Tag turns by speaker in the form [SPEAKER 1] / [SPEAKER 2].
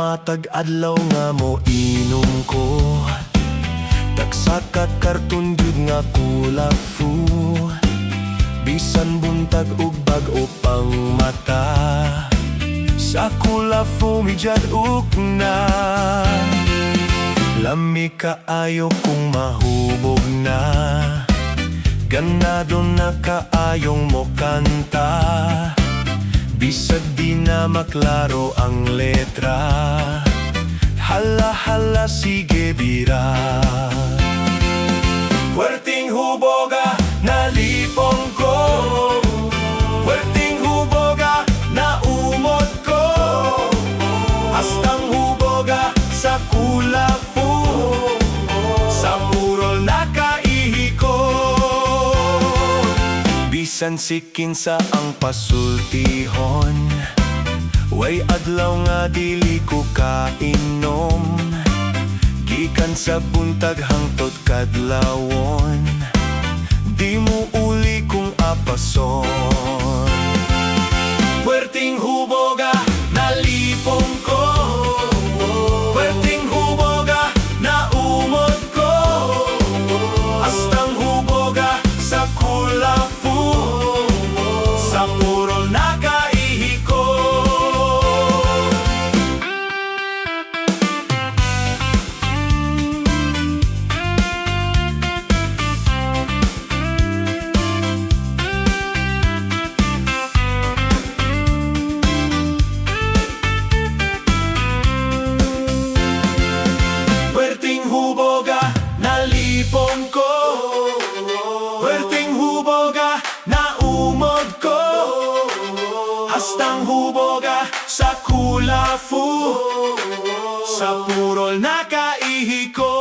[SPEAKER 1] matag adlaw nga mo inom ko. Taksa ka karton jud nga kulafu. Bisan buntag ug bag-o pang mata. Sa kulafu mijad ug na. Lami kaayo kung mahubog na. Ganado na kaayong mo kanta. Bisag di na maklaro ang letra. Hala-hala sige bira. Puwerting huboga nalipong ko. Puwerting huboga na umot ko. Hastang huboga sa kulafu. Sa purol na kaihi ko. Bisan sikinsa ang pasultihon. Way adlaw nga dili ko kainom. Gikan sa buntag hangtod kadlawon. Di mo uli kung apason. Puwerting huboga nalipong ko. Puwerting huboga na umot ko. Hastang huboga sa kulafu. Sa purol na kaihi ko. Puwerting huboga nalipong ko. Puwerting huboga na umod ko. Hastang huboga sa kulafu. Sa purol na kaihi ko.